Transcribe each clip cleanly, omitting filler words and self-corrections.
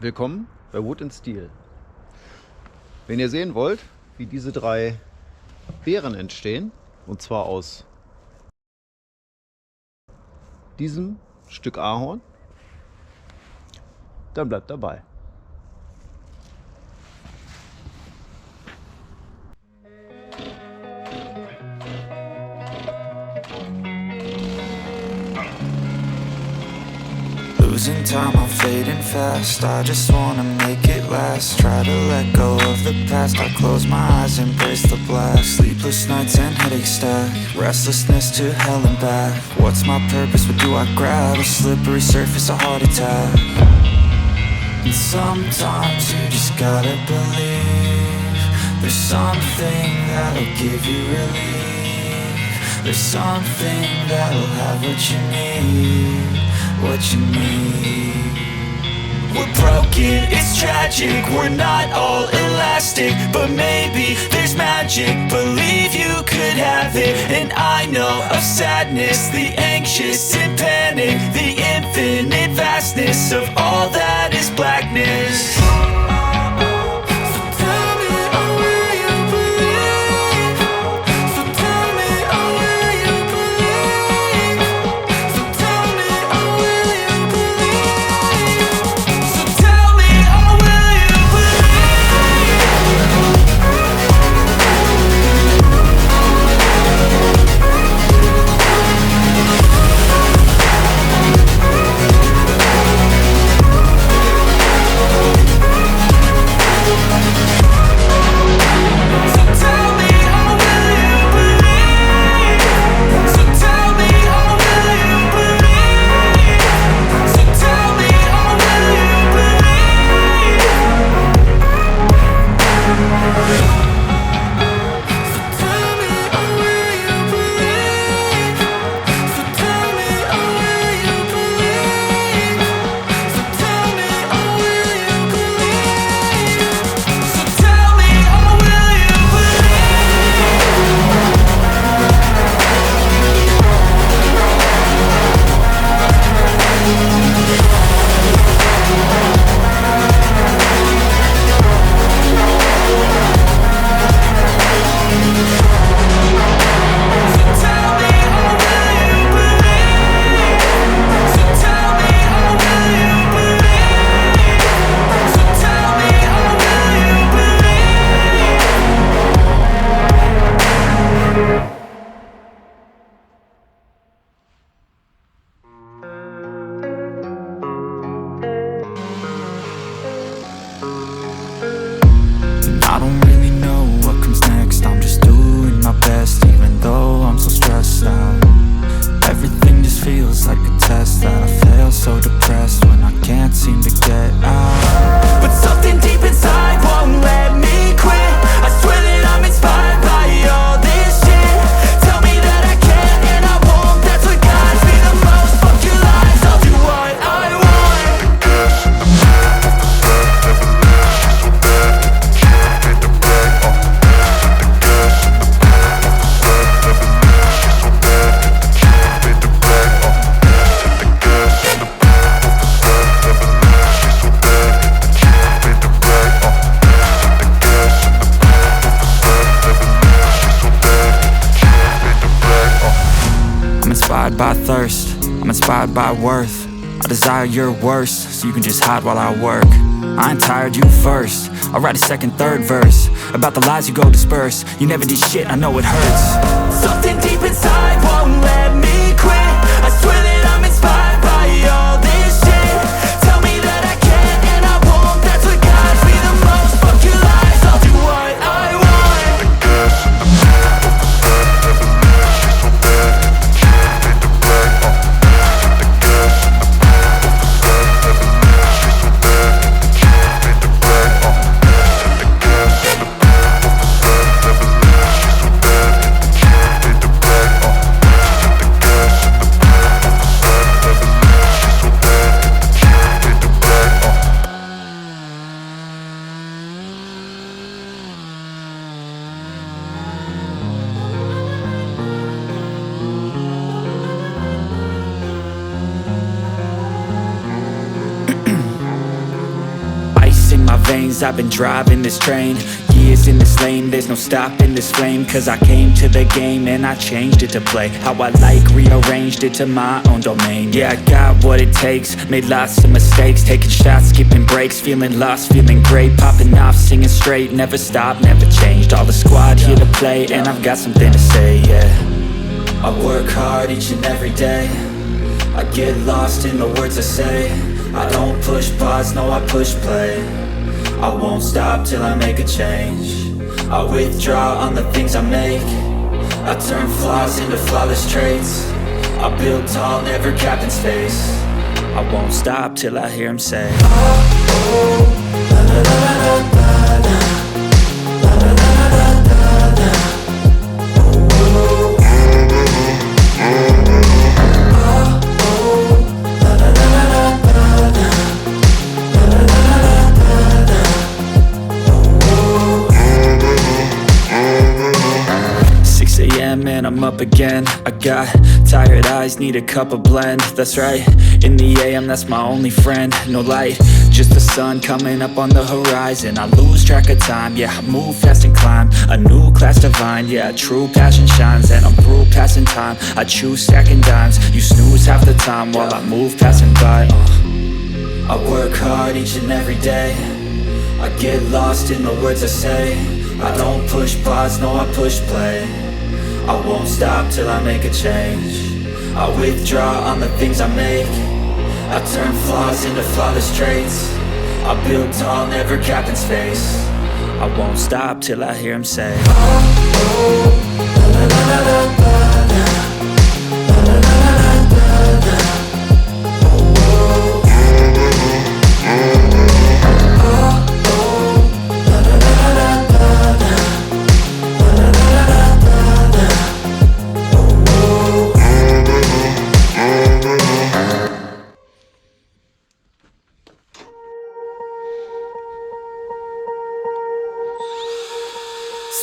Willkommen bei Wood in Stihl. Wenn ihr sehen wollt, wie diese drei Beeren entstehen, und zwar aus diesem Stück Ahorn, dann bleibt dabei. Losing time, I'm fading fast. I just wanna make it last. Try to let go of the past. I close my eyes, embrace the blast. Sleepless nights and headaches stack. Restlessness to hell and back. What's my purpose? What do I grab? A slippery surface, a heart attack. And sometimes you just gotta believe there's something that'll give you relief. There's something that'll have what you need. What you need. We're broken, it's tragic. We're not all elastic, but maybe there's magic. Believe you could have it. And I know of sadness, the anxious and panic, the infinite vastness of all that is blackness. By thirst, I'm inspired by worth. I desire your worst, so you can just hide while I work. I ain't tired, you first. I'll write a second, third verse about the lies you go disperse. You never did shit, I know it hurts. Something deep inside won't let me quit. I swear that I'm inspired by all this shit. Tell me that I can and I won't. That's what guides me the most. Fuck your lies, I'll do what I want. veins. I've been driving this train, years in this lane. There's no stopping this flame, cause I came to the game and I changed it to play how I like, rearranged it to my own domain. Yeah, I got what it takes, made lots of mistakes, taking shots, skipping breaks, feeling lost, feeling great, popping off, singing straight, never stopped, never changed. All the squad here to play, and I've got something to say, yeah. I work hard each and every day, I get lost in the words I say. I don't push pause, no, I push play. I won't stop till I make a change. I withdraw on the things I make. I turn flaws into flawless traits. I build tall, never capped in space. I won't stop till I hear him say, oh, la la la la la la, la la la la la la, oh, oh, oh, la la la la la la, la la la la la la, oh, oh. 6 a.m. and I'm up again. I got tired eyes, need a cup of blend. That's right, in the AM, that's my only friend. No light, just the sun coming up on the horizon. I lose track of time, yeah, I move fast and climb a new class divine, yeah, true passion shines. And I'm through passing time, I choose stacking dimes. You snooze half the time while I move passing by. I work hard each and every day, I get lost in the words I say. I don't push pause, no, I push play. I won't stop till I make a change. I withdraw on the things I make. I turn flaws into flawless traits. I build tall, never capped in space. I won't stop till I hear him say, oh, oh, la la la la la la, la la la la la la, oh, oh, oh, oh, la la la la la la, la la la la la la, oh, oh.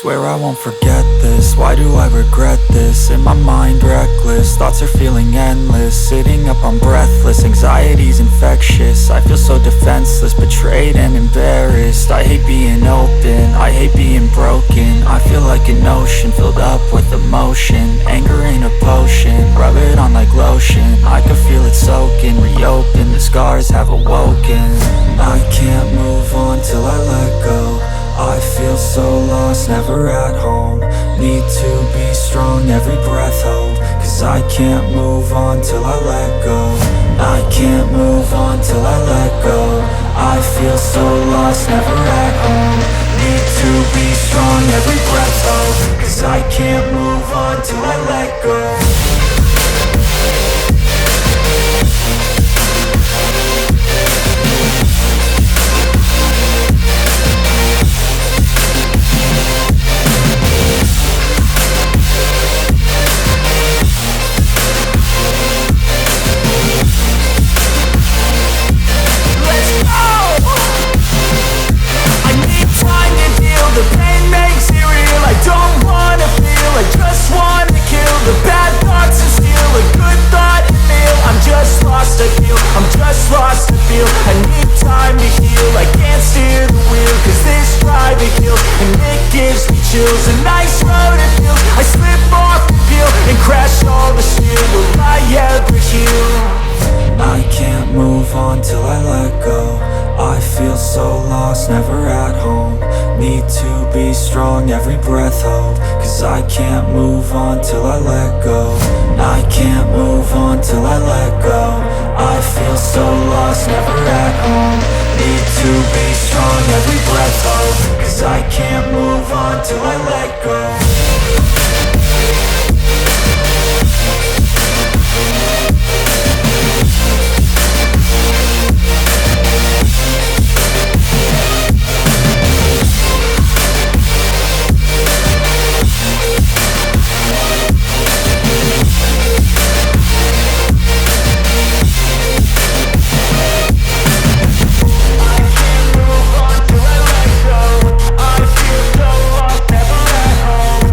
Swear I won't forget this, why do I regret this? In my mind reckless, thoughts are feeling endless. Sitting up, I'm breathless, anxiety's infectious. I feel so defenseless, betrayed and embarrassed. I hate being open, I hate being broken. I feel like an ocean filled up with emotion. Anger ain't a potion, rub it on like lotion. I can feel it soaking, reopen, the scars have awoken. I can't move on till I let go. I feel so lost, never at home. Need to be strong, every breath hold. Cause I can't move on till I let go. I can't move on till I let go. I feel so lost, never at home. Need to be strong, every breath hold. Cause I can't move on till I let go. The pain makes it real, I don't wanna feel, I just wanna kill the bad thoughts and steal a good thought and feel. I'm just lost, I feel, I'm just lost, I feel. I need time to heal, I can't steer the wheel. Cause this drive it kills, and it gives me chills. A nice road it feels, I slip off the peel and crash all the steel. Will I ever heal? I can't move on till I let go. I feel so lost, never at home. Need to be strong, every breath hold. Cause I can't move on till I let go. I can't move on till I let go. I feel so lost, never at home. Need to be strong, every breath hold. Cause I can't move on till I let go. I feel so lost, never at home.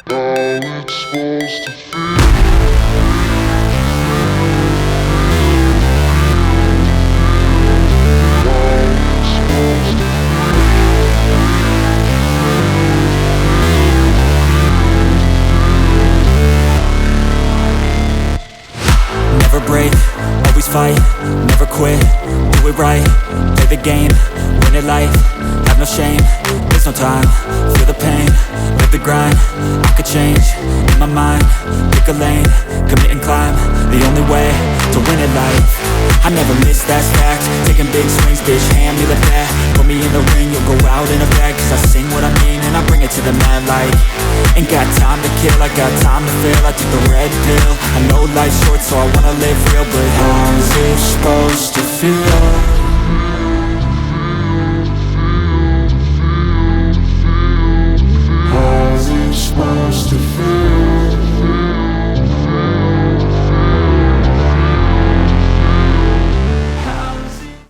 Never break, always fight, never quit, do it right, play the game, win it life, have no shame, there's no time, feel the pain, live the grind, I could change, in my mind, pick a lane, commit and climb, the only way to win at life. I never miss, that's fact, taking big swings, bitch, hand me the bat, put me in the ring, you'll go out in a bag, cause I sing what I mean and I bring it to the mad light. Ain't got time to kill, I got time to feel, I took the red pill, I know life's short so I wanna live real, but how's it supposed to feel?